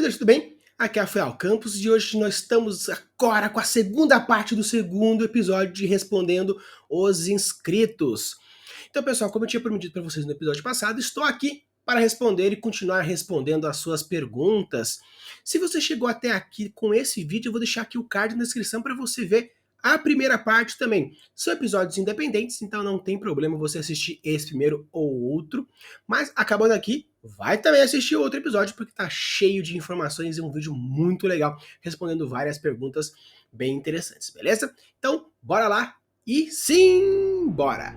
bem, tudo bem? Aqui é Rafael Campos e hoje nós estamos agora com a segunda parte do segundo episódio de Respondendo os Inscritos. Então, pessoal, como eu tinha prometido para vocês no episódio passado, estou aqui para responder e continuar respondendo as suas perguntas. Se você chegou até aqui com esse vídeo, eu vou deixar aqui o card na descrição para você ver a primeira parte também. São episódios independentes, então não tem problema você assistir esse primeiro ou outro. Mas acabando aqui, vai também assistir outro episódio, porque tá cheio de informações e um vídeo muito legal, respondendo várias perguntas bem interessantes, beleza? Então, bora lá e sim, bora!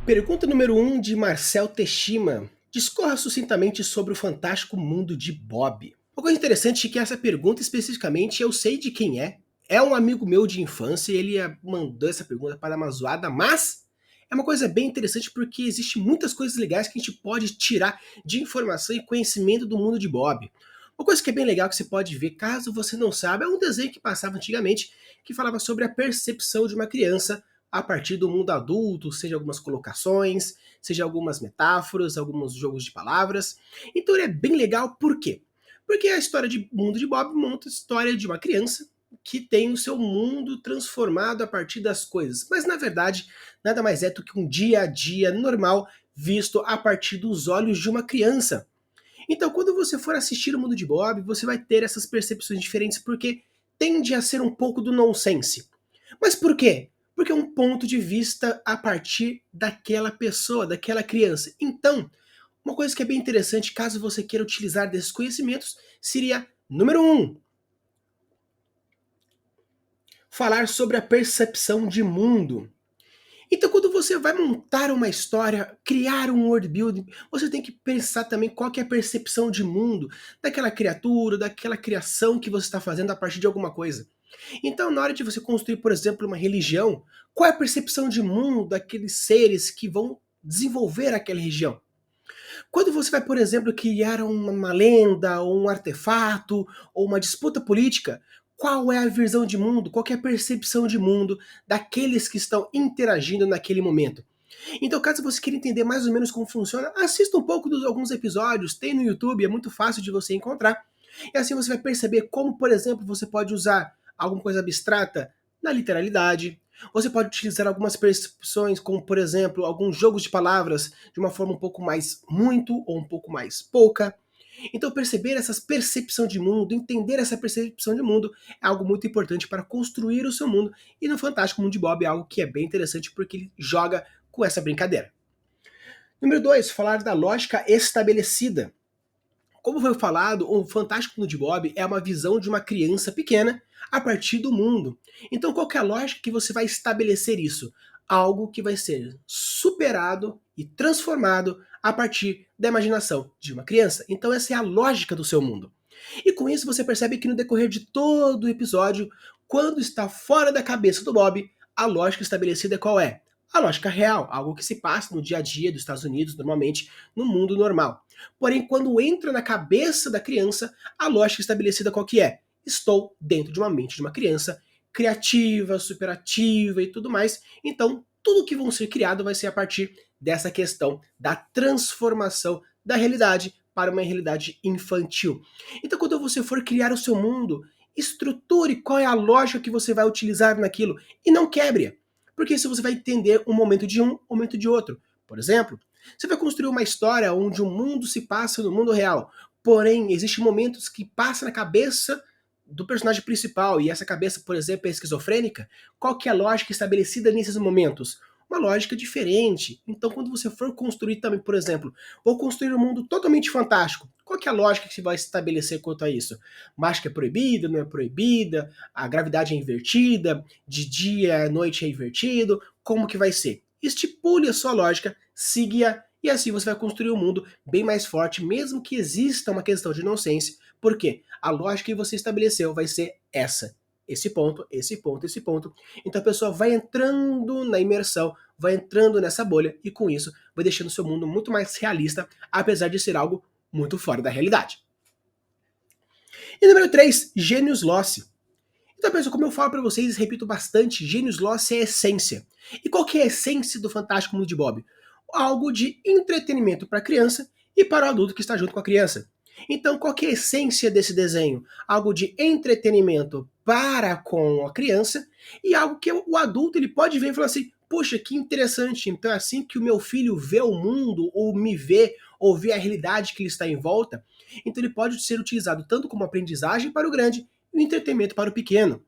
Pergunta número 1 de Marcel Teshima. Discorra sucintamente sobre o fantástico mundo de Bob. Uma coisa interessante é que essa pergunta especificamente eu sei de quem é. É um amigo meu de infância e ele mandou essa pergunta para dar uma zoada, mas é uma coisa bem interessante porque existe muitas coisas legais que a gente pode tirar de informação e conhecimento do mundo de Bob. Uma coisa que é bem legal que você pode ver, caso você não saiba, é um desenho que passava antigamente que falava sobre a percepção de uma criança a partir do mundo adulto, seja algumas colocações, seja algumas metáforas, alguns jogos de palavras. Então ele é bem legal, por quê? Porque a história de mundo de Bob monta a história de uma criança que tem o seu mundo transformado a partir das coisas. Mas na verdade, nada mais é do que um dia a dia normal visto a partir dos olhos de uma criança. Então, quando você for assistir o mundo de Bob, você vai ter essas percepções diferentes porque tende a ser um pouco do nonsense. Mas por quê? Porque é um ponto de vista a partir daquela pessoa, daquela criança. Então, uma coisa que é bem interessante, caso você queira utilizar desses conhecimentos, seria, número 1, falar sobre a percepção de mundo. Então, quando você vai montar uma história, criar um world building, você tem que pensar também qual que é a percepção de mundo daquela criatura, daquela criação que você está fazendo a partir de alguma coisa. Então, na hora de você construir, por exemplo, uma religião, qual é a percepção de mundo daqueles seres que vão desenvolver aquela religião? Quando você vai, por exemplo, criar uma lenda, ou um artefato, ou uma disputa política, qual é a visão de mundo, qual é a percepção de mundo daqueles que estão interagindo naquele momento? Então, caso você queira entender mais ou menos como funciona, assista um pouco dos alguns episódios, tem no YouTube, é muito fácil de você encontrar. E assim você vai perceber como, por exemplo, você pode usar alguma coisa abstrata na literalidade. Você pode utilizar algumas percepções, como por exemplo, alguns jogos de palavras de uma forma um pouco mais muito ou um pouco mais pouca. Então perceber essa percepção de mundo, entender essa percepção de mundo é algo muito importante para construir o seu mundo. E no Fantástico Mundo de Bob é algo que é bem interessante porque ele joga com essa brincadeira. Número 2, falar da lógica estabelecida. Como foi falado, o Fantástico Mundo de Bob é uma visão de uma criança pequena a partir do mundo. Então qual que é a lógica que você vai estabelecer isso? Algo que vai ser superado e transformado a partir da imaginação de uma criança. Então essa é a lógica do seu mundo. E com isso você percebe que no decorrer de todo o episódio, quando está fora da cabeça do Bob, a lógica estabelecida qual é? A lógica real, algo que se passa no dia a dia dos Estados Unidos, normalmente no mundo normal. Porém, quando entra na cabeça da criança, a lógica estabelecida qual que é? Estou dentro de uma mente de uma criança criativa, superativa e tudo mais. Então, tudo que vão ser criado vai ser a partir dessa questão da transformação da realidade para uma realidade infantil. Então, quando você for criar o seu mundo, estruture qual é a lógica que você vai utilizar naquilo e não quebre. Porque isso você vai entender um momento de um momento de outro. Por exemplo, você vai construir uma história onde o mundo se passa no mundo real, porém, existem momentos que passam na cabeça do personagem principal, e essa cabeça, por exemplo, é esquizofrênica. Qual que é a lógica estabelecida nesses momentos? Uma lógica diferente. Então, quando você for construir também, por exemplo, vou construir um mundo totalmente fantástico, qual que é a lógica que você vai estabelecer quanto a isso? Mágica é proibida, não é proibida? A gravidade é invertida? De dia à noite é invertido? Como que vai ser? Estipule a sua lógica, siga e assim você vai construir um mundo bem mais forte, mesmo que exista uma questão de nonsense. Por quê? A lógica que você estabeleceu vai ser essa. Esse ponto, esse ponto, esse ponto. Então a pessoa vai entrando na imersão, vai entrando nessa bolha e com isso vai deixando o seu mundo muito mais realista, apesar de ser algo muito fora da realidade. E número 3, Genius Loci. Então, pessoal, como eu falo para vocês, repito bastante, Genius Loci é a essência. E qual que é a essência do Fantástico Mundo de Bob? Algo de entretenimento para a criança e para o adulto que está junto com a criança. Então, qual que é a essência desse desenho? Algo de entretenimento para com a criança e algo que o adulto ele pode ver e falar assim, poxa, que interessante, então é assim que o meu filho vê o mundo, ou me vê, ou vê a realidade que ele está em volta. Então ele pode ser utilizado tanto como aprendizagem para o grande e o entretenimento para o pequeno.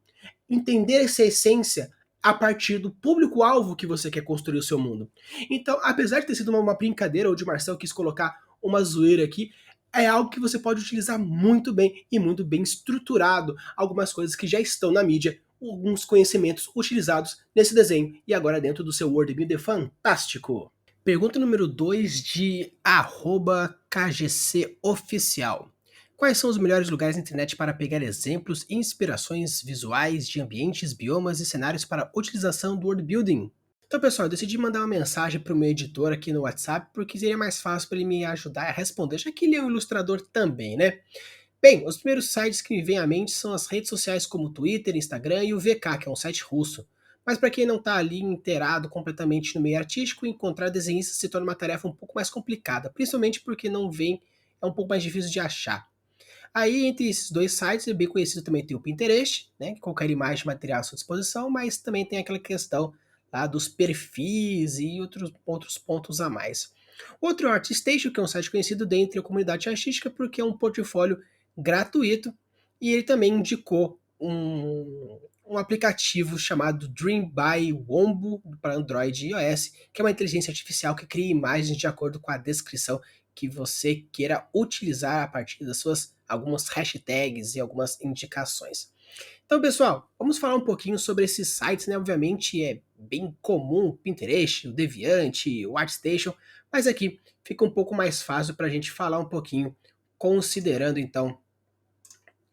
Entender essa essência a partir do público-alvo que você quer construir o seu mundo. Então, apesar de ter sido uma brincadeira, onde o Marcel quis colocar uma zoeira aqui, é algo que você pode utilizar muito bem e muito bem estruturado. Algumas coisas que já estão na mídia, alguns conhecimentos utilizados nesse desenho e agora dentro do seu Word Builder fantástico. Pergunta número 2 de @KGCOficial. Quais são os melhores lugares na internet para pegar exemplos e inspirações visuais de ambientes, biomas e cenários para utilização do Word Building? Então, pessoal, eu decidi mandar uma mensagem para o meu editor aqui no WhatsApp porque seria mais fácil para ele me ajudar a responder, já que ele é um ilustrador também, né? Bem, os primeiros sites que me vêm à mente são as redes sociais como o Twitter, Instagram e o VK, que é um site russo. Mas para quem não está ali inteirado completamente no meio artístico, encontrar desenhistas se torna uma tarefa um pouco mais complicada, principalmente porque não vem, é um pouco mais difícil de achar. Aí, entre esses dois sites, é bem conhecido também tem o Pinterest, né, que qualquer imagem material à sua disposição, mas também tem aquela questão lá dos perfis e outros pontos a mais. Outro é o ArtStation, que é um site conhecido dentro da comunidade artística porque é um portfólio gratuito e ele também indicou um aplicativo chamado Dream by Wombo para Android e iOS, que é uma inteligência artificial que cria imagens de acordo com a descrição que você queira utilizar a partir das suas algumas hashtags e algumas indicações. Então, pessoal, vamos falar um pouquinho sobre esses sites, né? Obviamente é bem comum o Pinterest, o Deviante, o ArtStation, mas aqui fica um pouco mais fácil para a gente falar um pouquinho, considerando então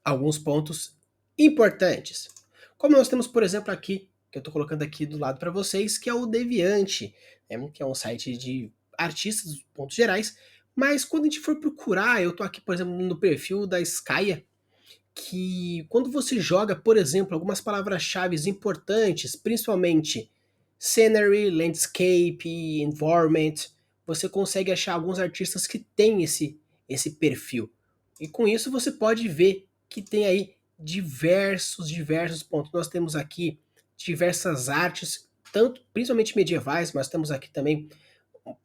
alguns pontos importantes. Como nós temos, por exemplo, aqui, que eu estou colocando aqui do lado para vocês, que é o Deviante, né? Que é um site de artistas, dos pontos gerais, mas quando a gente for procurar, eu estou aqui, por exemplo, no perfil da Skya, que quando você joga, por exemplo, algumas palavras-chave importantes, principalmente scenery, landscape, environment, você consegue achar alguns artistas que têm esse perfil. E com isso você pode ver que tem aí diversos pontos. Nós temos aqui diversas artes, tanto principalmente medievais, mas temos aqui também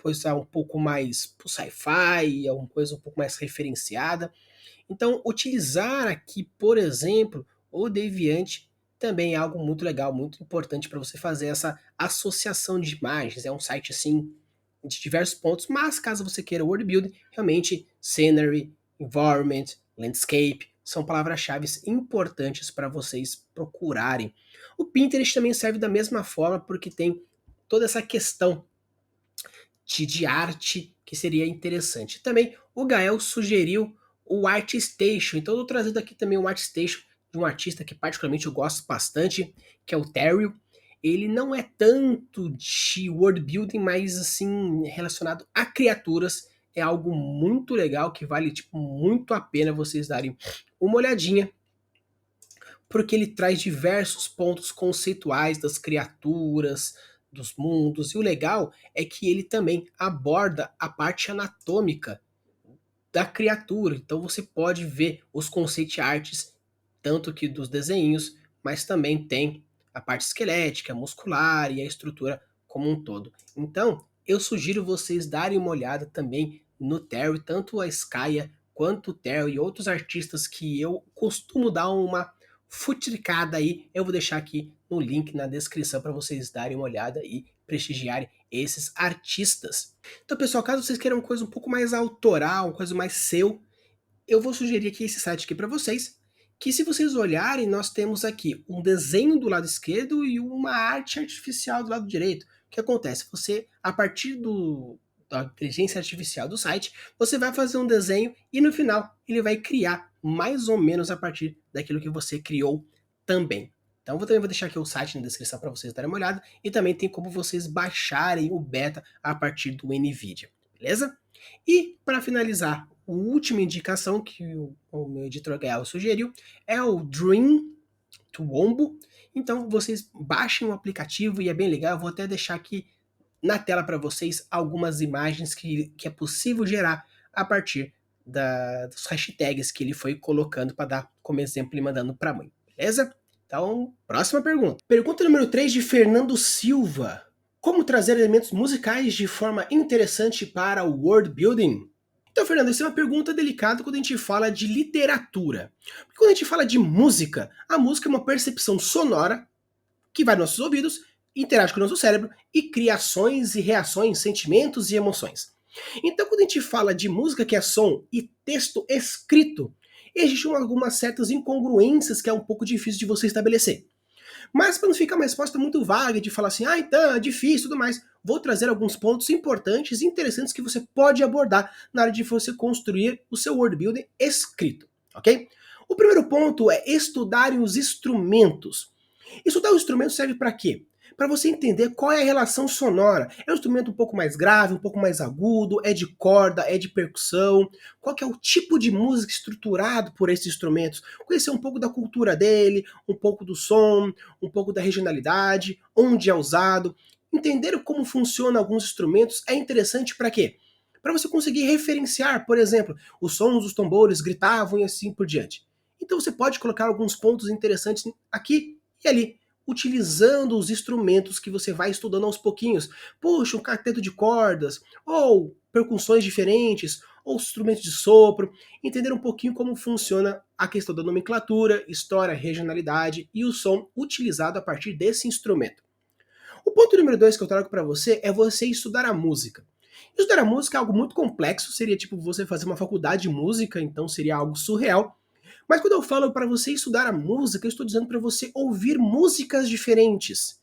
coisa um pouco mais sci-fi, alguma coisa um pouco mais referenciada. Então, utilizar aqui, por exemplo, o Deviant também é algo muito legal, muito importante para você fazer essa associação de imagens. É um site assim de diversos pontos, mas caso você queira word building, realmente scenery, environment, landscape são palavras-chave importantes para vocês procurarem. O Pinterest também serve da mesma forma porque tem toda essa questão de arte que seria interessante. Também o Gael sugeriu o ArtStation, então eu tô trazendo aqui também o ArtStation de um artista que particularmente eu gosto bastante, que é o Terry. Ele não é tanto de world building, mas assim, relacionado a criaturas, é algo muito legal que vale tipo muito a pena vocês darem uma olhadinha, porque ele traz diversos pontos conceituais das criaturas, dos mundos, e o legal é que ele também aborda a parte anatômica da criatura. Então você pode ver os conceito arts, tanto que dos desenhos, mas também tem a parte esquelética, muscular e a estrutura como um todo. Então, eu sugiro vocês darem uma olhada também no Terry, tanto a Skya quanto o Terry e outros artistas que eu costumo dar uma futricada aí. Eu vou deixar aqui no link na descrição para vocês darem uma olhada e prestigiarem esses artistas. Então, pessoal, caso vocês queiram uma coisa um pouco mais autoral, uma coisa mais seu, eu vou sugerir aqui esse site aqui para vocês, que se vocês olharem, nós temos aqui um desenho do lado esquerdo e uma arte artificial do lado direito. O que acontece? Você, a partir da inteligência artificial do site, você vai fazer um desenho e no final ele vai criar mais ou menos a partir daquilo que você criou também. Então eu também vou deixar aqui o site na descrição para vocês darem uma olhada e também tem como vocês baixarem o beta a partir do NVIDIA, beleza? E para finalizar última indicação que o meu editor Gael sugeriu é o Dream to Wombo. Então vocês baixem o aplicativo e é bem legal. Eu vou até deixar aqui na tela para vocês algumas imagens que é possível gerar a partir dos hashtags que ele foi colocando para dar como exemplo e mandando para a mãe. Beleza? Então, próxima pergunta. Pergunta número 3 de Fernando Silva. Como trazer elementos musicais de forma interessante para o world building? Então, Fernando, essa é uma pergunta delicada quando a gente fala de literatura. Porque quando a gente fala de música, a música é uma percepção sonora que vai nos nossos ouvidos, interage com o nosso cérebro e cria ações e reações, sentimentos e emoções. Então, quando a gente fala de música que é som e texto escrito, existem algumas certas incongruências que é um pouco difícil de você estabelecer. Mas para não ficar uma resposta muito vaga de falar assim, então é difícil e tudo mais, vou trazer alguns pontos importantes e interessantes que você pode abordar na hora de você construir o seu world building escrito, ok? O primeiro ponto é estudar os instrumentos. Estudar o instrumento serve para quê? Para você entender qual é a relação sonora. É um instrumento um pouco mais grave, um pouco mais agudo, é de corda, é de percussão, qual que é o tipo de música estruturado por esses instrumentos, conhecer um pouco da cultura dele, um pouco do som, um pouco da regionalidade, onde é usado. Entender como funcionam alguns instrumentos é interessante para quê? Para você conseguir referenciar, por exemplo, os sons dos tambores gritavam e assim por diante. Então você pode colocar alguns pontos interessantes aqui e ali, utilizando os instrumentos que você vai estudando aos pouquinhos. Puxa, um quarteto de cordas, ou percussões diferentes, ou instrumentos de sopro, entender um pouquinho como funciona a questão da nomenclatura, história, regionalidade e o som utilizado a partir desse instrumento. O ponto número 2 que eu trago para você é você estudar a música. Estudar a música é algo muito complexo, seria tipo você fazer uma faculdade de música, então seria algo surreal. Mas quando eu falo para você estudar a música, eu estou dizendo para você ouvir músicas diferentes.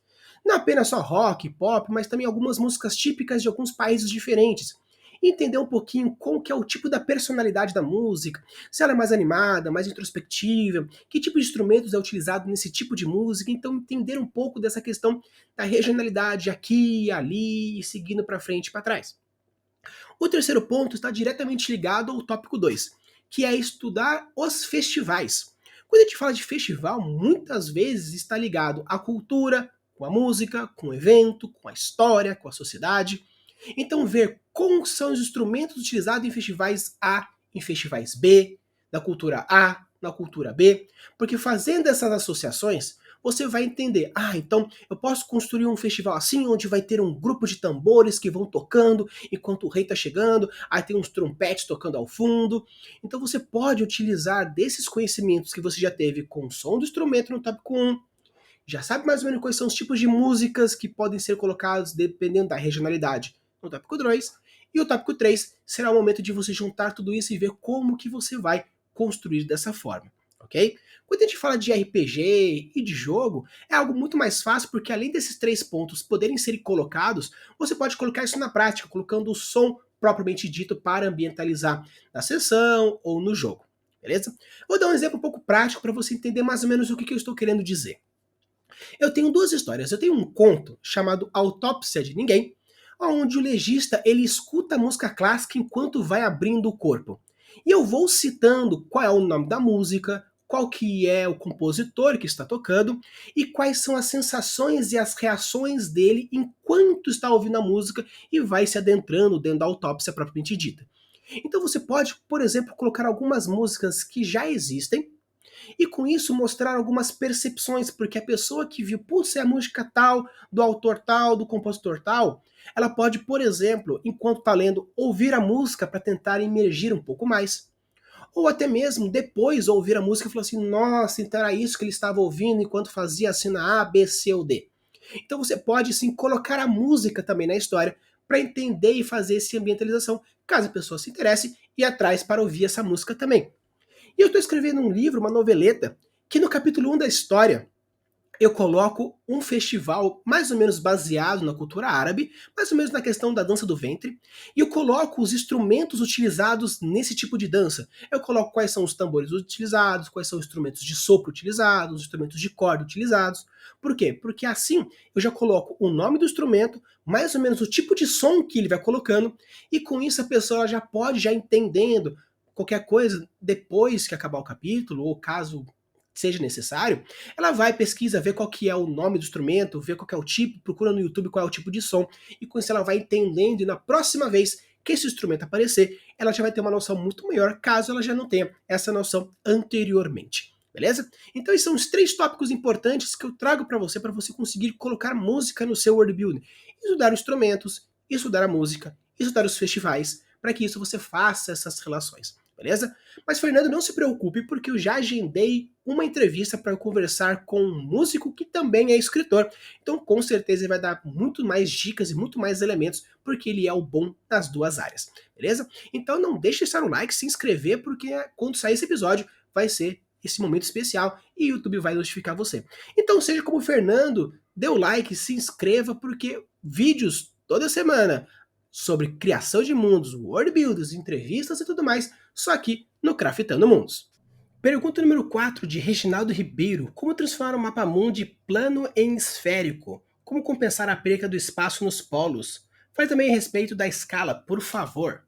Não apenas só rock, pop, mas também algumas músicas típicas de alguns países diferentes. Entender um pouquinho qual que é o tipo da personalidade da música, se ela é mais animada, mais introspectiva, que tipo de instrumentos é utilizado nesse tipo de música, então entender um pouco dessa questão da regionalidade aqui, ali, e seguindo para frente e para trás. O terceiro ponto está diretamente ligado ao tópico 2, que é estudar os festivais. Quando a gente fala de festival, muitas vezes está ligado à cultura, com a música, com o evento, com a história, com a sociedade. Então, ver como são os instrumentos utilizados em festivais A, em festivais B, na cultura A, na cultura B, porque fazendo essas associações, você vai entender, então eu posso construir um festival assim, onde vai ter um grupo de tambores que vão tocando enquanto o rei está chegando, aí tem uns trompetes tocando ao fundo. Então você pode utilizar desses conhecimentos que você já teve com o som do instrumento no tópico 1, já sabe mais ou menos quais são os tipos de músicas que podem ser colocados dependendo da regionalidade no tópico 2, e o tópico 3 será o momento de você juntar tudo isso e ver como que você vai construir dessa forma, ok? Quando a gente fala de RPG e de jogo, é algo muito mais fácil, porque além desses 3 pontos poderem ser colocados, você pode colocar isso na prática, colocando o som propriamente dito para ambientalizar na sessão ou no jogo, beleza? Vou dar um exemplo um pouco prático para você entender mais ou menos o que eu estou querendo dizer. Eu tenho 2 histórias. Eu tenho um conto chamado Autópsia de Ninguém, onde o legista ele escuta a música clássica enquanto vai abrindo o corpo. E eu vou citando qual é o nome da música, qual que é o compositor que está tocando e quais são as sensações e as reações dele enquanto está ouvindo a música e vai se adentrando dentro da autópsia propriamente dita. Então você pode, por exemplo, colocar algumas músicas que já existem e com isso mostrar algumas percepções, porque a pessoa que viu, putz, é a música tal, do autor tal, do compositor tal, ela pode, por exemplo, enquanto está lendo, ouvir a música para tentar emergir um pouco mais. Ou até mesmo depois ouvir a música e falar assim, nossa, então era isso que ele estava ouvindo enquanto fazia a cena A, B, C ou D. Então você pode sim colocar a música também na história para entender e fazer essa ambientalização, caso a pessoa se interesse, e atrás para ouvir essa música também. E eu estou escrevendo um livro, uma noveleta, que no capítulo 1 da história eu coloco um festival mais ou menos baseado na cultura árabe, mais ou menos na questão da dança do ventre, e eu coloco os instrumentos utilizados nesse tipo de dança. Eu coloco quais são os tambores utilizados, quais são os instrumentos de sopro utilizados, os instrumentos de corda utilizados. Por quê? Porque assim eu já coloco o nome do instrumento, mais ou menos o tipo de som que ele vai colocando, e com isso a pessoa já pode já entendendo qualquer coisa, depois que acabar o capítulo, ou caso seja necessário, ela vai, pesquisa, vê qual que é o nome do instrumento, vê qual que é o tipo, procura no YouTube qual é o tipo de som, e com isso ela vai entendendo, e na próxima vez que esse instrumento aparecer, ela já vai ter uma noção muito maior, caso ela já não tenha essa noção anteriormente. Beleza? Então esses são os 3 tópicos importantes que eu trago para você conseguir colocar música no seu world building. Estudar instrumentos, estudar a música, estudar os festivais, para que isso você faça essas relações. Beleza? Mas Fernando, não se preocupe, porque eu já agendei uma entrevista para eu conversar com um músico que também é escritor. Então, com certeza, ele vai dar muito mais dicas e muito mais elementos, porque ele é o bom das 2 áreas. Beleza? Então, não deixe de deixar um like, se inscrever, porque quando sair esse episódio, vai ser esse momento especial e o YouTube vai notificar você. Então, seja como o Fernando, dê o like, se inscreva, porque vídeos toda semana sobre criação de mundos, world builders, entrevistas e tudo mais, só aqui no Craftando Mundos. Pergunta número 4 de Reginaldo Ribeiro. Como transformar um mapa mundi plano em esférico? Como compensar a perca do espaço nos polos? Fale também a respeito da escala, por favor.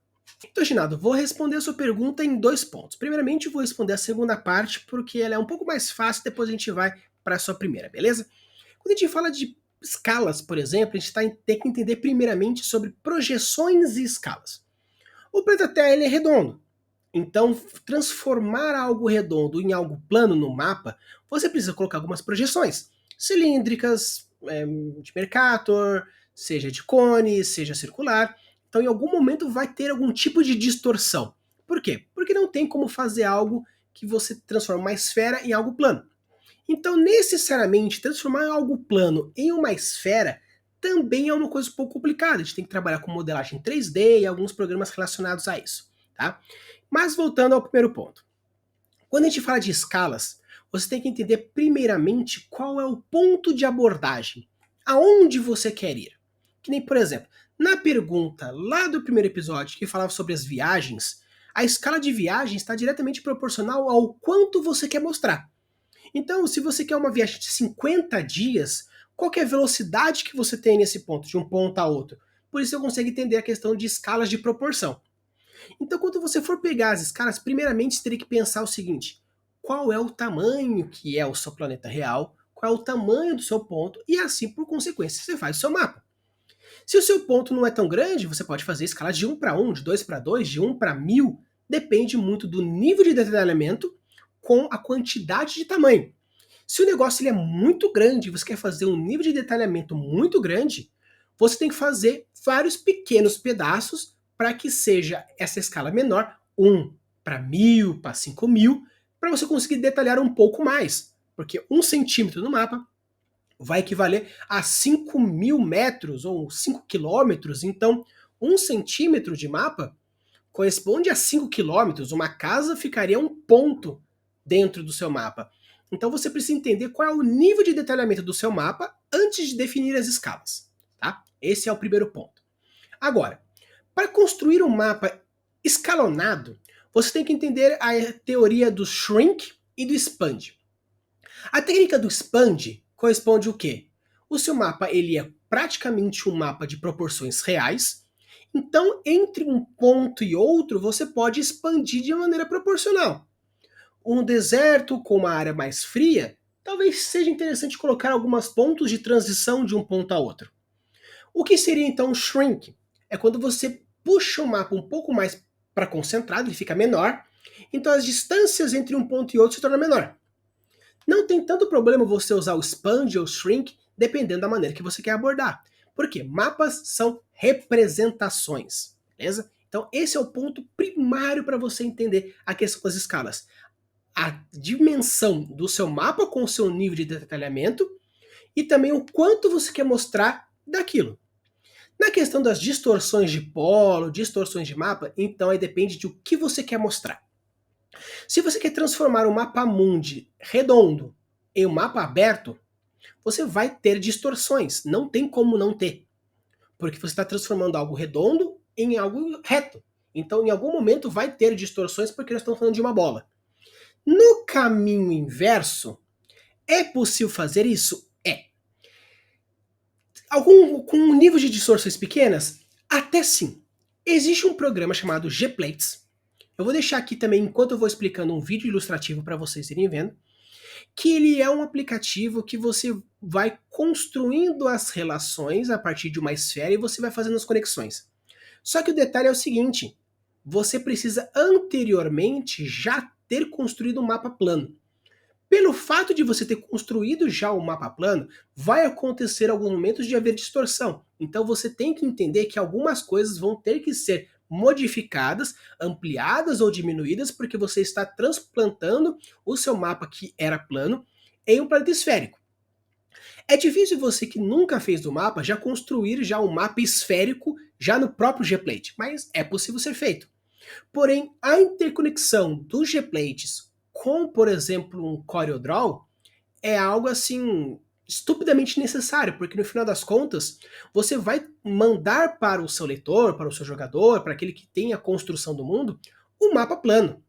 Então, Reginaldo, vou responder a sua pergunta em 2 pontos. Primeiramente, eu vou responder a segunda parte, porque ela é um pouco mais fácil, depois a gente vai para a sua primeira, beleza? Quando a gente fala de escalas, por exemplo, a gente tem que entender primeiramente sobre projeções e escalas. O planeta Terra ele é redondo. Então, transformar algo redondo em algo plano no mapa, você precisa colocar algumas projeções cilíndricas, de Mercator, seja de cone, seja circular. Então, em algum momento vai ter algum tipo de distorção. Por quê? Porque não tem como fazer algo que você transforma uma esfera em algo plano. Então, necessariamente, transformar algo plano em uma esfera também é uma coisa um pouco complicada. A gente tem que trabalhar com modelagem 3D e alguns programas relacionados a isso. Tá? Mas voltando ao primeiro ponto. Quando a gente fala de escalas, você tem que entender primeiramente qual é o ponto de abordagem. Aonde você quer ir. Que nem, por exemplo, na pergunta lá do primeiro episódio que falava sobre as viagens, a escala de viagem está diretamente proporcional ao quanto você quer mostrar. Então, se você quer uma viagem de 50 dias, qual que é a velocidade que você tem nesse ponto, de um ponto a outro? Por isso eu consigo entender a questão de escalas de proporção. Então, quando você for pegar as escalas, primeiramente você teria que pensar o seguinte: qual é o tamanho que é o seu planeta real, qual é o tamanho do seu ponto, e assim, por consequência, você faz o seu mapa. Se o seu ponto não é tão grande, você pode fazer escala de 1 para 1, de 2 para 2, de 1 para 1000, depende muito do nível de detalhamento com a quantidade de tamanho. Se o negócio ele é muito grande e você quer fazer um nível de detalhamento muito grande, você tem que fazer vários pequenos pedaços para que seja essa escala menor, 1 para 1000, para 5000, para você conseguir detalhar um pouco mais. Porque 1 centímetro no mapa vai equivaler a 5.000 metros ou 5 quilômetros. Então, 1 centímetro de mapa corresponde a 5 quilômetros. Uma casa ficaria um ponto dentro do seu mapa. Então você precisa entender qual é o nível de detalhamento do seu mapa antes de definir as escalas. Tá? Esse é o primeiro ponto. Agora, para construir um mapa escalonado, você tem que entender a teoria do shrink e do expand. A técnica do expand corresponde o quê? O seu mapa ele é praticamente um mapa de proporções reais, então entre um ponto e outro você pode expandir de maneira proporcional. Um deserto com uma área mais fria, talvez seja interessante colocar alguns pontos de transição de um ponto a outro. O que seria então shrink? É quando você puxa o mapa um pouco mais para concentrado, ele fica menor, então as distâncias entre um ponto e outro se tornam menor. Não tem tanto problema você usar o expand ou shrink, dependendo da maneira que você quer abordar. Porque mapas são representações, beleza? Então esse é o ponto primário para você entender a questão das escalas. A dimensão do seu mapa com o seu nível de detalhamento e também o quanto você quer mostrar daquilo. Na questão das distorções de polo, distorções de mapa, então aí depende de o que você quer mostrar. Se você quer transformar um mapa mundi redondo em um mapa aberto, você vai ter distorções, não tem como não ter. Porque você está transformando algo redondo em algo reto. Então em algum momento vai ter distorções porque nós estamos falando de uma bola. No caminho inverso, é possível fazer isso? É. Com um nível de distorções pequenas? Até sim. Existe um programa chamado Gplates. Eu vou deixar aqui também, enquanto eu vou explicando, um vídeo ilustrativo para vocês irem vendo, que ele é um aplicativo que você vai construindo as relações a partir de uma esfera e você vai fazendo as conexões. Só que o detalhe é o seguinte, você precisa anteriormente já ter construído um mapa plano. Pelo fato de você ter construído já o mapa plano, vai acontecer alguns momentos de haver distorção. Então você tem que entender que algumas coisas vão ter que ser modificadas, ampliadas ou diminuídas, porque você está transplantando o seu mapa que era plano em um planeta esférico. É difícil você que nunca fez do mapa já construir já um mapa esférico já no próprio Gplate, mas é possível ser feito. Porém, a interconexão dos Gplates com, por exemplo, um CorelDRAW é algo assim estupidamente necessário, porque no final das contas, você vai mandar para o seu leitor, para o seu jogador, para aquele que tem a construção do mundo, um mapa plano.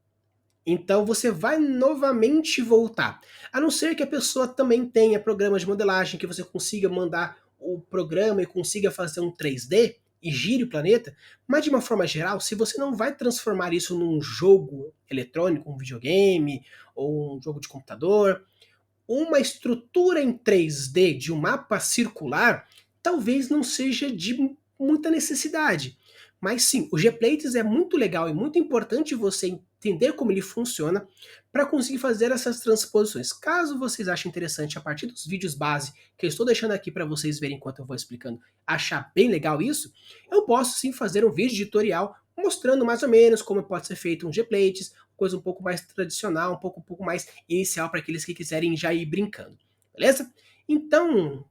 Então você vai novamente voltar. A não ser que a pessoa também tenha programas de modelagem, que você consiga mandar o programa e consiga fazer um 3D e gire o planeta, mas de uma forma geral, se você não vai transformar isso num jogo eletrônico, um videogame ou um jogo de computador, uma estrutura em 3D de um mapa circular talvez não seja de muita necessidade. Mas sim, o Gplates é muito legal e muito importante você entender como ele funciona para conseguir fazer essas transposições. Caso vocês achem interessante a partir dos vídeos base que eu estou deixando aqui para vocês verem enquanto eu vou explicando, achar bem legal isso, eu posso sim fazer um vídeo tutorial mostrando mais ou menos como pode ser feito um Gplates, coisa um pouco mais tradicional, um pouco mais inicial para aqueles que quiserem já ir brincando, beleza? Então,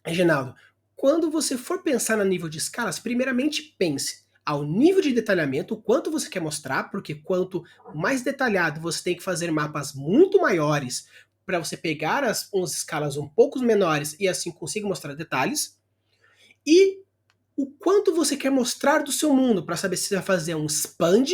Reginaldo, quando você for pensar no nível de escalas, primeiramente pense ao nível de detalhamento, o quanto você quer mostrar, porque quanto mais detalhado você tem que fazer mapas muito maiores para você pegar umas escalas um pouco menores e assim conseguir mostrar detalhes, e o quanto você quer mostrar do seu mundo para saber se você vai fazer um expand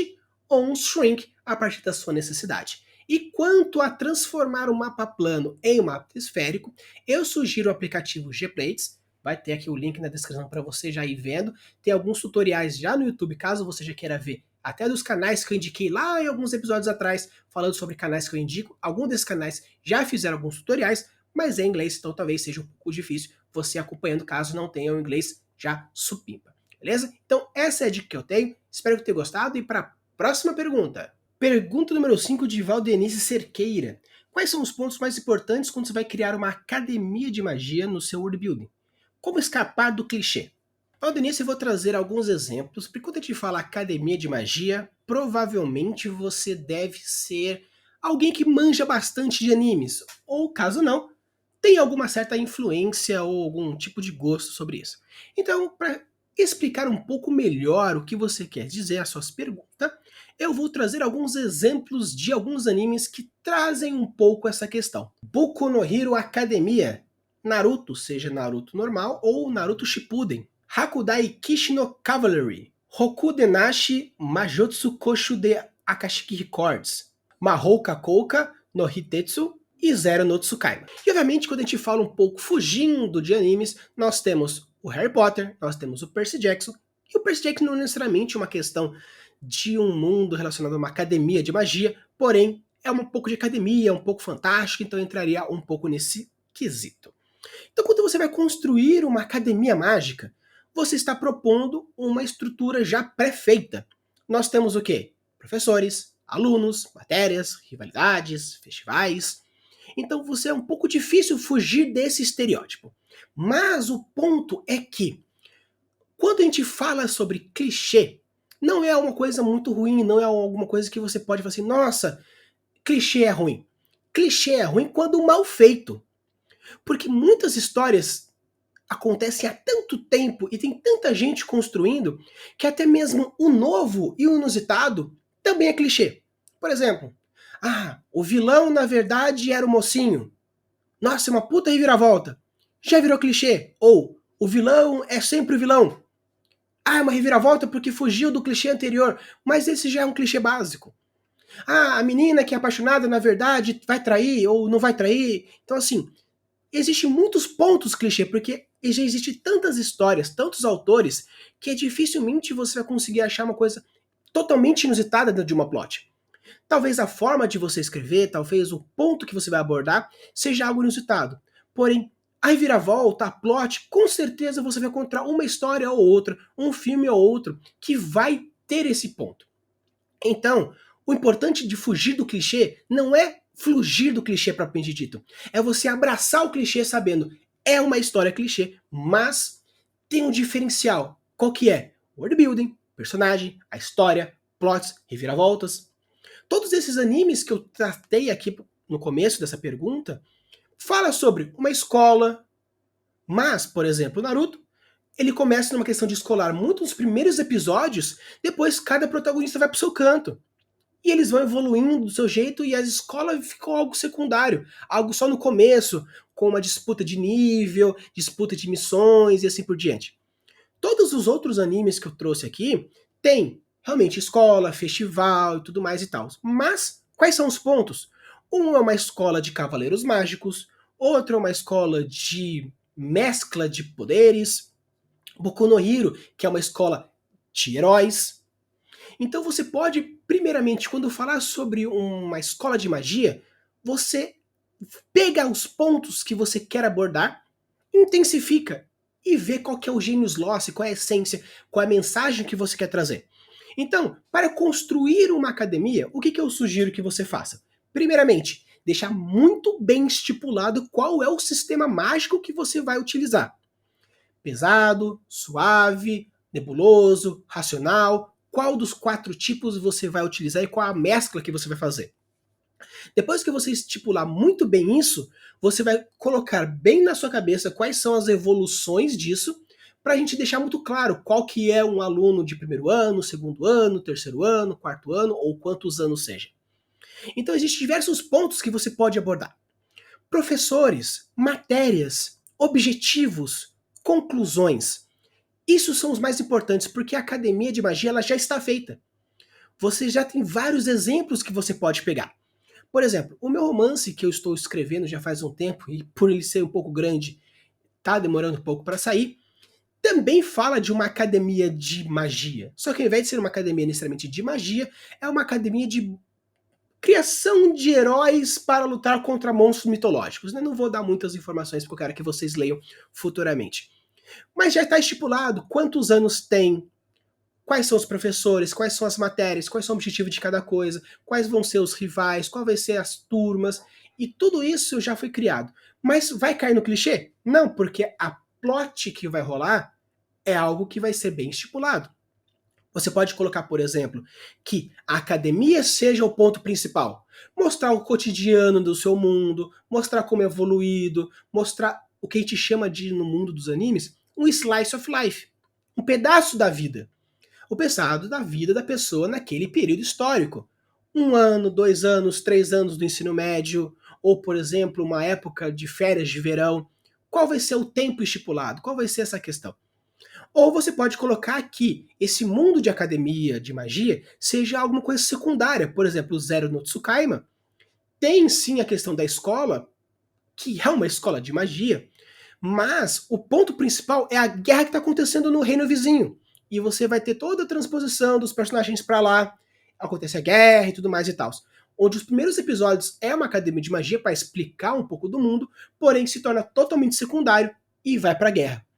ou um shrink a partir da sua necessidade. E quanto a transformar um mapa plano em um mapa esférico, eu sugiro o aplicativo Gplates, vai ter aqui o link na descrição para você já ir vendo. Tem alguns tutoriais já no YouTube, caso você já queira ver, até dos canais que eu indiquei lá em alguns episódios atrás, falando sobre canais que eu indico. Alguns desses canais já fizeram alguns tutoriais, mas é em inglês, então talvez seja um pouco difícil você acompanhando, caso não tenha o inglês já supimpa, beleza? Então essa é a dica que eu tenho, espero que tenha gostado e para a próxima pergunta. Pergunta número 5 de Valdenice Cerqueira. Quais são os pontos mais importantes quando você vai criar uma academia de magia no seu world building? Como escapar do clichê? Valdenice, eu vou trazer alguns exemplos, porque quando a gente fala academia de magia, provavelmente você deve ser alguém que manja bastante de animes, ou caso não, tem alguma certa influência ou algum tipo de gosto sobre isso. Então, para explicar um pouco melhor o que você quer dizer, as suas perguntas, eu vou trazer alguns exemplos de alguns animes que trazem um pouco essa questão. Boku no Hero Academia, Naruto, seja Naruto normal ou Naruto Shippuden. Hakudai Kishi no Cavalry, Hoku Denashi Majutsu Koshu de Akashiki Records, Mahou Kakouka no Hitetsu e Zero no Tsukaima. E obviamente quando a gente fala um pouco fugindo de animes, nós temos o Harry Potter, nós temos o Percy Jackson, e o Percy Jackson não é necessariamente uma questão de um mundo relacionado a uma academia de magia, porém é um pouco de academia, um pouco fantástico, então entraria um pouco nesse quesito. Então quando você vai construir uma academia mágica, você está propondo uma estrutura já pré-feita. Nós temos o quê? Professores, alunos, matérias, rivalidades, festivais. Então você é um pouco difícil fugir desse estereótipo. Mas o ponto é que, quando a gente fala sobre clichê, não é uma coisa muito ruim, não é alguma coisa que você pode falar assim, nossa, clichê é ruim. Clichê é ruim quando mal feito. Porque muitas histórias acontecem há tanto tempo e tem tanta gente construindo que até mesmo o novo e o inusitado também é clichê. Por exemplo, o vilão na verdade era o mocinho. Nossa, é uma puta reviravolta. Já virou clichê. Ou, o vilão é sempre o vilão. É uma reviravolta porque fugiu do clichê anterior, mas esse já é um clichê básico. A menina que é apaixonada na verdade vai trair ou não vai trair. Então assim, existem muitos pontos clichê, porque já existem tantas histórias, tantos autores, que dificilmente você vai conseguir achar uma coisa totalmente inusitada dentro de uma plot. Talvez a forma de você escrever, talvez o ponto que você vai abordar seja algo inusitado. Porém, a reviravolta, a plot, com certeza você vai encontrar uma história ou outra, um filme ou outro que vai ter esse ponto. Então, o importante de fugir do clichê não é fugir do clichê propriamente dito. É você abraçar o clichê sabendo, é uma história clichê, mas tem um diferencial. Qual que é? World building, personagem, a história, plots, reviravoltas. Todos esses animes que eu tratei aqui no começo dessa pergunta, fala sobre uma escola, mas, por exemplo, Naruto, ele começa numa questão de escolar muito nos primeiros episódios, depois cada protagonista vai pro seu canto. E eles vão evoluindo do seu jeito e a escola ficou algo secundário, algo só no começo, com uma disputa de nível, disputa de missões e assim por diante. Todos os outros animes que eu trouxe aqui tem realmente escola, festival e tudo mais e tal. Mas quais são os pontos? Um é uma escola de cavaleiros mágicos, outro é uma escola de mescla de poderes, Boku no Hero, que é uma escola de heróis. Então você pode, primeiramente, quando falar sobre uma escola de magia, você pega os pontos que você quer abordar, intensifica e vê qual que é o genius loci, qual é a essência, qual é a mensagem que você quer trazer. Então, para construir uma academia, o que, que eu sugiro que você faça? Primeiramente, deixar muito bem estipulado qual é o sistema mágico que você vai utilizar. Pesado, suave, nebuloso, racional, qual dos 4 tipos você vai utilizar e qual a mescla que você vai fazer. Depois que você estipular muito bem isso, você vai colocar bem na sua cabeça quais são as evoluções disso, para a gente deixar muito claro qual que é um aluno de primeiro ano, segundo ano, terceiro ano, quarto ano, ou quantos anos seja. Então existem diversos pontos que você pode abordar. Professores, matérias, objetivos, conclusões. Isso são os mais importantes, porque a academia de magia ela já está feita. Você já tem vários exemplos que você pode pegar. Por exemplo, o meu romance que eu estou escrevendo já faz um tempo, e por ele ser um pouco grande, tá demorando um pouco para sair, também fala de uma academia de magia. Só que ao invés de ser uma academia necessariamente de magia, é uma academia de criação de heróis para lutar contra monstros mitológicos. Eu não vou dar muitas informações porque eu quero que vocês leiam futuramente. Mas já está estipulado quantos anos tem, quais são os professores, quais são as matérias, quais são o objetivo de cada coisa, quais vão ser os rivais, qual vai ser as turmas, e tudo isso já foi criado. Mas vai cair no clichê? Não, porque a plot que vai rolar é algo que vai ser bem estipulado. Você pode colocar, por exemplo, que a academia seja o ponto principal. Mostrar o cotidiano do seu mundo, mostrar como é evoluído, mostrar o que a gente chama de, no mundo dos animes, um slice of life. Um pedaço da vida. O pedaço da vida da pessoa naquele período histórico. 1 ano, 2 anos, 3 anos do ensino médio, ou, por exemplo, uma época de férias de verão. Qual vai ser o tempo estipulado? Qual vai ser essa questão? Ou você pode colocar que esse mundo de academia, de magia, seja alguma coisa secundária. Por exemplo, o Zero no Tsukaima tem sim a questão da escola, que é uma escola de magia, mas o ponto principal é a guerra que está acontecendo no reino vizinho. E você vai ter toda a transposição dos personagens para lá, acontece a guerra e tudo mais e tal. Onde os primeiros episódios é uma academia de magia para explicar um pouco do mundo, porém se torna totalmente secundário e vai para a guerra.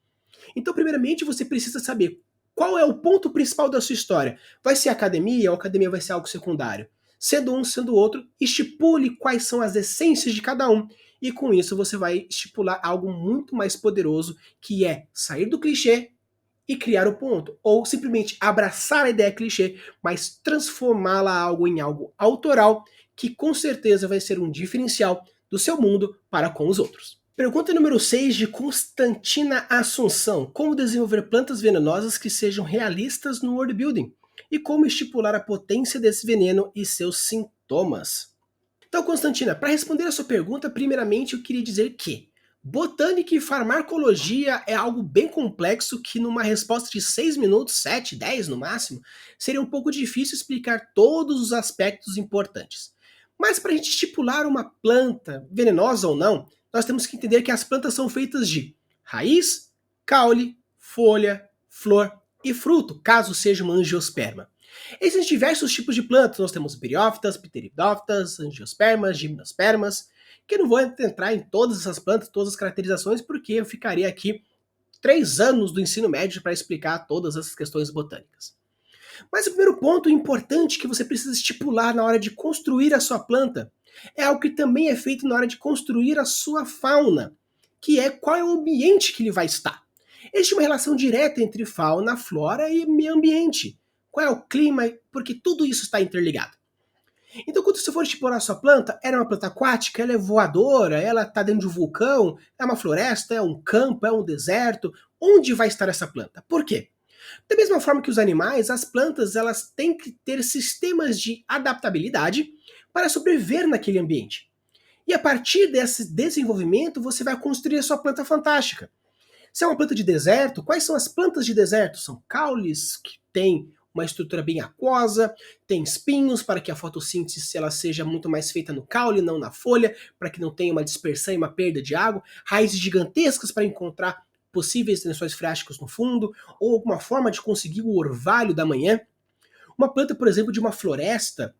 Então, primeiramente, você precisa saber qual é o ponto principal da sua história. Vai ser academia ou a academia vai ser algo secundário? Sendo um, sendo outro, estipule quais são as essências de cada um. E com isso você vai estipular algo muito mais poderoso, que é sair do clichê e criar o ponto. Ou simplesmente abraçar a ideia clichê, mas transformá-la algo em algo autoral, que com certeza vai ser um diferencial do seu mundo para com os outros. Pergunta número 6 de Constantina Assunção. Como desenvolver plantas venenosas que sejam realistas no world building? E como estipular a potência desse veneno e seus sintomas? Então, Constantina, para responder a sua pergunta, primeiramente eu queria dizer que botânica e farmacologia é algo bem complexo que numa resposta de 6 minutos, 7, 10 no máximo, seria um pouco difícil explicar todos os aspectos importantes. Mas para a gente estipular uma planta, venenosa ou não, nós temos que entender que as plantas são feitas de raiz, caule, folha, flor e fruto, caso seja uma angiosperma. Existem diversos tipos de plantas, nós temos briófitas, pteridófitas, angiospermas, gimnospermas, que eu não vou entrar em todas essas plantas, todas as caracterizações, porque eu ficaria aqui 3 anos do ensino médio para explicar todas essas questões botânicas. Mas o primeiro ponto importante que você precisa estipular na hora de construir a sua planta é algo que também é feito na hora de construir a sua fauna, que é qual é o ambiente que ele vai estar. Existe uma relação direta entre fauna, flora e meio ambiente. Qual é o clima, porque tudo isso está interligado. Então, quando você for estipular a sua planta, ela é uma planta aquática, ela é voadora, ela está dentro de um vulcão, é uma floresta, é um campo, é um deserto. Onde vai estar essa planta? Por quê? Da mesma forma que os animais, as plantas elas têm que ter sistemas de adaptabilidade para sobreviver naquele ambiente. E a partir desse desenvolvimento, você vai construir a sua planta fantástica. Se é uma planta de deserto, quais são as plantas de deserto? São caules, que têm uma estrutura bem aquosa, tem espinhos para que a fotossíntese ela seja muito mais feita no caule, não na folha, para que não tenha uma dispersão e uma perda de água, raízes gigantescas para encontrar possíveis lençóis freáticos no fundo, ou alguma forma de conseguir o orvalho da manhã. Uma planta, por exemplo, de uma floresta,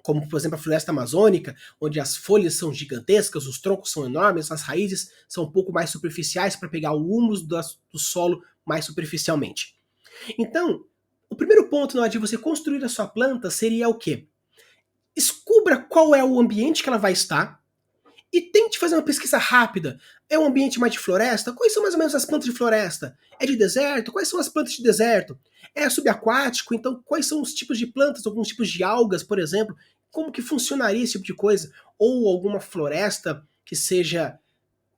como por exemplo a floresta amazônica, onde as folhas são gigantescas, os troncos são enormes, as raízes são um pouco mais superficiais para pegar o humus do solo mais superficialmente. Então, o primeiro ponto na hora de você construir a sua planta seria o quê? Descubra qual é o ambiente que ela vai estar e tente fazer uma pesquisa rápida. É um ambiente mais de floresta? Quais são mais ou menos as plantas de floresta? É de deserto? Quais são as plantas de deserto? É subaquático? Então, quais são os tipos de plantas, alguns tipos de algas, por exemplo? Como que funcionaria esse tipo de coisa? Ou alguma floresta que seja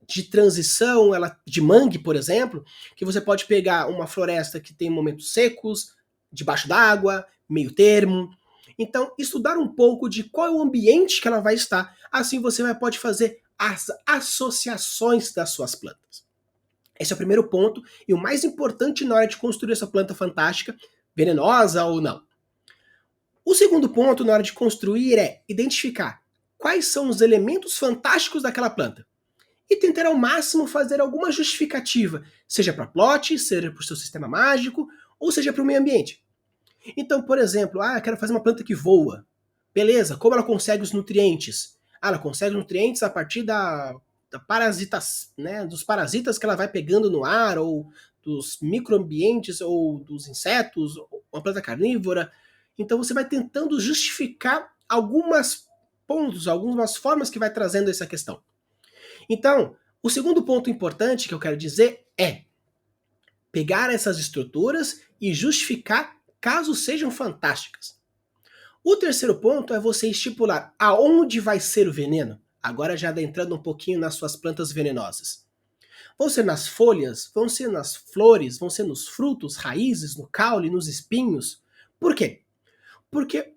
de transição, ela de mangue, por exemplo, que você pode pegar uma floresta que tem momentos secos, debaixo d'água, meio termo. Então, estudar um pouco de qual é o ambiente que ela vai estar, assim você pode fazer as associações das suas plantas. Esse é o primeiro ponto e o mais importante na hora de construir essa planta fantástica, venenosa ou não. O segundo ponto na hora de construir é identificar quais são os elementos fantásticos daquela planta e tentar ao máximo fazer alguma justificativa, seja para plot, seja para o seu sistema mágico, ou seja para o meio ambiente. Então, por exemplo, eu quero fazer uma planta que voa. Beleza, como ela consegue os nutrientes? Ela consegue os nutrientes a partir da parasitas, né, dos parasitas que ela vai pegando no ar, ou dos microambientes, ou dos insetos, ou uma planta carnívora. Então você vai tentando justificar algumas pontos, algumas formas que vai trazendo essa questão. Então, o segundo ponto importante que eu quero dizer é pegar essas estruturas e justificar caso sejam fantásticas. O terceiro ponto é você estipular aonde vai ser o veneno, agora já adentrando um pouquinho nas suas plantas venenosas. Vão ser nas folhas, vão ser nas flores, vão ser nos frutos, raízes, no caule, nos espinhos. Por quê? Porque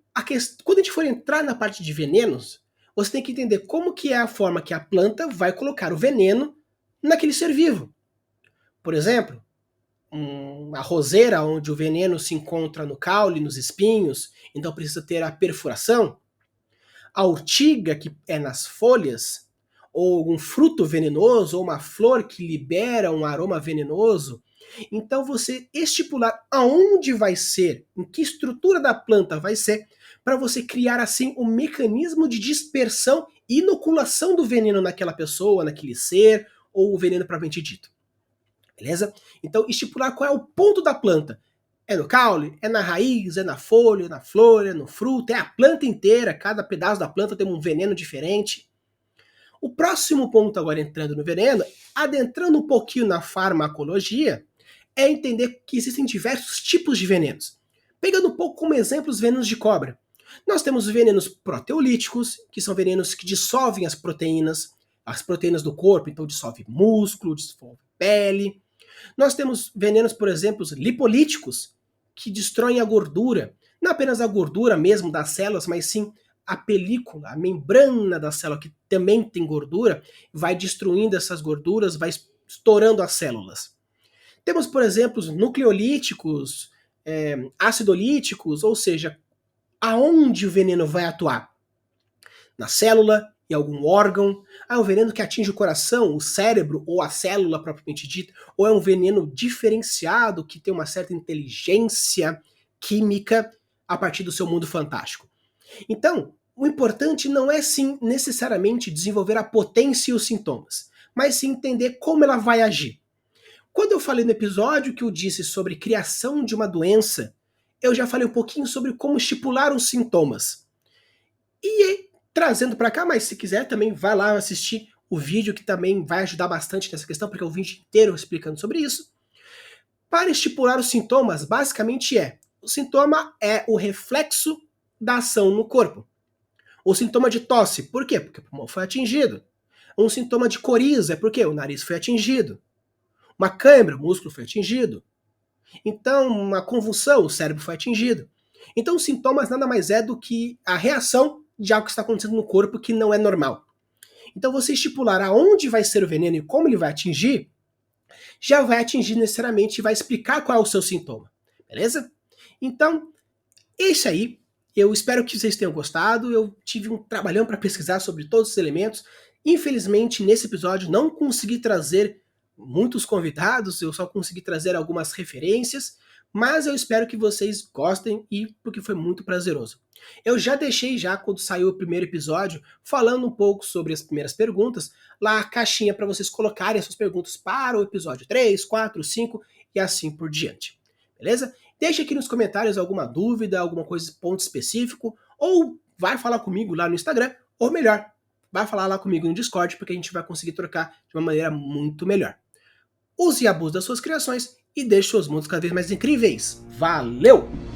quando a gente for entrar na parte de venenos, você tem que entender como que é a forma que a planta vai colocar o veneno naquele ser vivo. Por exemplo, a roseira onde o veneno se encontra no caule, nos espinhos, então precisa ter a perfuração. A urtiga, que é nas folhas, ou um fruto venenoso, ou uma flor que libera um aroma venenoso. Então você estipular aonde vai ser, em que estrutura da planta vai ser, para você criar assim um mecanismo de dispersão e inoculação do veneno naquela pessoa, naquele ser, ou o veneno propriamente dito. Beleza? Então, estipular qual é o ponto da planta. É no caule? É na raiz? É na folha? É na flor? É no fruto? É a planta inteira? Cada pedaço da planta tem um veneno diferente. O próximo ponto, agora entrando no veneno, adentrando um pouquinho na farmacologia, é entender que existem diversos tipos de venenos. Pegando um pouco como exemplo os venenos de cobra. Nós temos venenos proteolíticos, que são venenos que dissolvem as proteínas do corpo, então dissolve músculo, dissolve pele. Nós temos venenos, por exemplo, lipolíticos, que destroem a gordura. Não apenas a gordura mesmo das células, mas sim a película, a membrana da célula, que também tem gordura, vai destruindo essas gorduras, vai estourando as células. Temos, por exemplo, nucleolíticos, acidolíticos, ou seja, aonde o veneno vai atuar? Na célula, em algum órgão? É um veneno que atinge o coração, o cérebro ou a célula propriamente dita? Ou é um veneno diferenciado que tem uma certa inteligência química? a partir do seu mundo fantástico. Então, o importante não é sim necessariamente desenvolver a potência e os sintomas, mas sim entender como ela vai agir. Quando eu falei no episódio que eu disse sobre criação de uma doença, eu já falei um pouquinho sobre como estipular os sintomas. E trazendo para cá, mas se quiser também vai lá assistir o vídeo que também vai ajudar bastante nessa questão, porque é o vídeo inteiro explicando sobre isso. Para estipular os sintomas, basicamente o sintoma é o reflexo da ação no corpo. O sintoma de tosse, por quê? Porque o pulmão foi atingido. Um sintoma de coriza é porque o nariz foi atingido. Uma cãibra, o músculo foi atingido. Então, uma convulsão, o cérebro foi atingido. Então, os sintomas nada mais é do que a reação de algo que está acontecendo no corpo que não é normal. Então, você estipular aonde vai ser o veneno e como ele vai atingir, já vai atingir necessariamente e vai explicar qual é o seu sintoma. Beleza? Então, esse aí, eu espero que vocês tenham gostado. Eu tive um trabalhão para pesquisar sobre todos os elementos. Infelizmente, nesse episódio, não consegui trazer muitos convidados, eu só consegui trazer algumas referências, mas eu espero que vocês gostem e porque foi muito prazeroso. Eu já deixei quando saiu o primeiro episódio, falando um pouco sobre as primeiras perguntas, lá a caixinha para vocês colocarem as suas perguntas para o episódio 3, 4, 5 e assim por diante. Beleza? Deixe aqui nos comentários alguma dúvida, alguma coisa, ponto específico, ou vai falar comigo lá no Instagram, ou melhor, vai falar lá comigo no Discord, porque a gente vai conseguir trocar de uma maneira muito melhor. Use e abuse das suas criações e deixe seus mundos cada vez mais incríveis. Valeu!